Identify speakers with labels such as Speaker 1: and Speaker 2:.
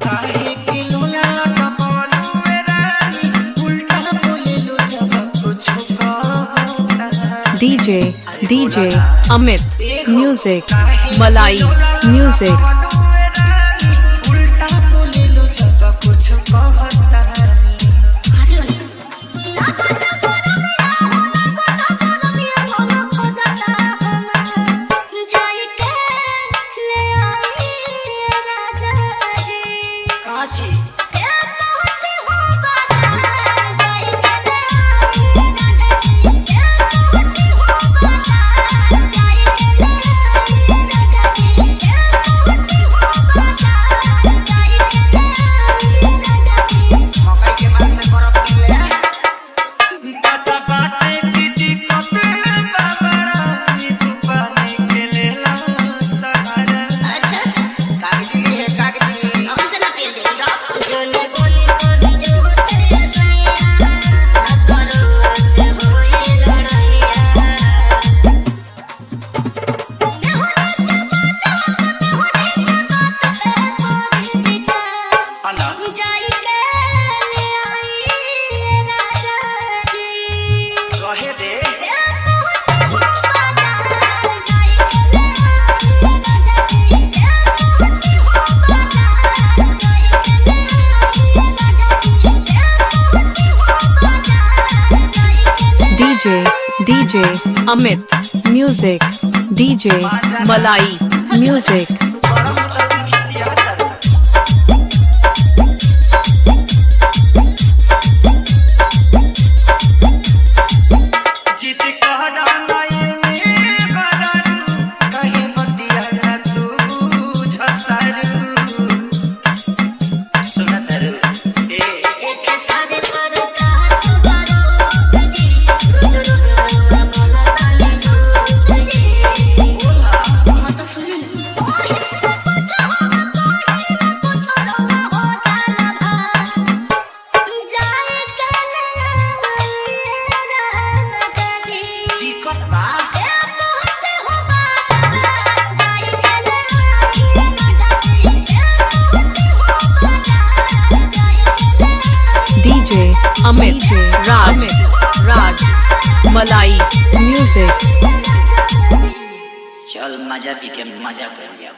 Speaker 1: काहे के लोला टपवलू रानी उल्टा बोलेलू जब कुछ कहता
Speaker 2: DJ Amit Music Malai Music
Speaker 1: उल्टा बोलेलू जब कुछ कहता
Speaker 2: DJ Amit Music DJ Malai Music DJ Amit Raj Malai Music
Speaker 1: चल मजा पी के मजा कर लिया।